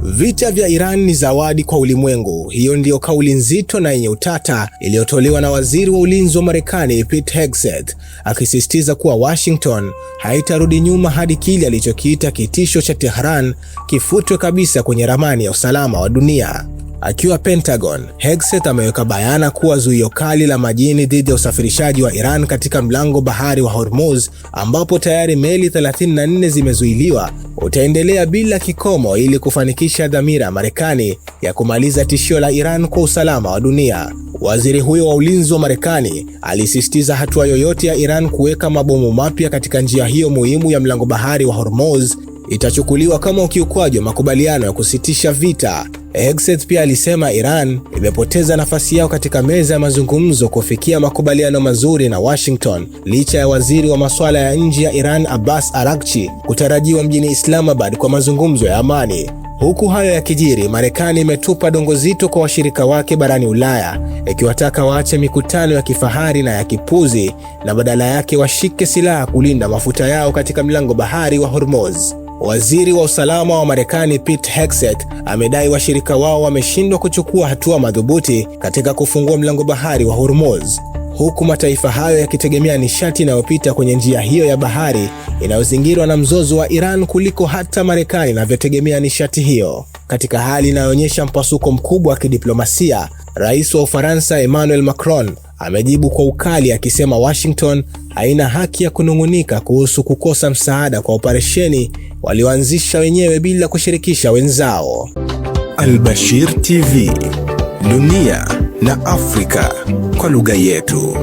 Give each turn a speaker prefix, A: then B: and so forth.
A: Vita vya Iran ni zawadi kwa ulimwengu. Hiyo ndiyo kauli nzito na yenye utata iliyotolewa na waziri wa ulinzi wa Marekani Pete Hegseth, akisisitiza kuwa Washington haitarudi nyuma hadi kile alichokiita kitisho cha Tehran kifutwe kabisa kwenye ramani ya usalama wa dunia. Akiwa Pentagon, Hegseth ameweka bayana kuwa zuio kali la majini dhidi ya usafirishaji wa Iran katika mlango bahari wa Hormuz, ambapo tayari meli 34 zimezuiliwa, utaendelea bila kikomo ili kufanikisha dhamira ya Marekani ya kumaliza tishio la Iran kwa usalama wa dunia. Waziri huyo wa ulinzi wa Marekani alisisitiza hatua yoyote ya Iran kuweka mabomu mapya katika njia hiyo muhimu ya mlango bahari wa Hormuz itachukuliwa kama ukiukwaji wa makubaliano ya kusitisha vita. Hegseth pia alisema Iran imepoteza nafasi yao katika meza ya mazungumzo kufikia makubaliano mazuri na Washington, licha ya waziri wa masuala ya nje ya Iran Abbas Araghchi kutarajiwa mjini Islamabad kwa mazungumzo ya amani. Huku hayo yakijiri, Marekani imetupa dongo zito kwa washirika wake barani Ulaya, ikiwataka waache mikutano ya kifahari na ya kipuzi na badala yake washike silaha kulinda mafuta yao katika mlango bahari wa Hormuz. Waziri wa usalama wa Marekani Pete Hegseth amedai washirika wao wameshindwa kuchukua hatua madhubuti katika kufungua mlango bahari wa Hormuz, huku mataifa hayo yakitegemea nishati inayopita kwenye njia hiyo ya bahari inayozingirwa na mzozo wa Iran kuliko hata Marekani inavyotegemea nishati hiyo. Katika hali inayoonyesha mpasuko mkubwa wa kidiplomasia, Rais wa Ufaransa Emmanuel Macron amejibu kwa ukali akisema Washington haina haki ya kunung'unika kuhusu kukosa msaada kwa operesheni walioanzisha wenyewe bila kushirikisha wenzao.
B: Al Bashir TV, dunia na Afrika kwa lugha yetu.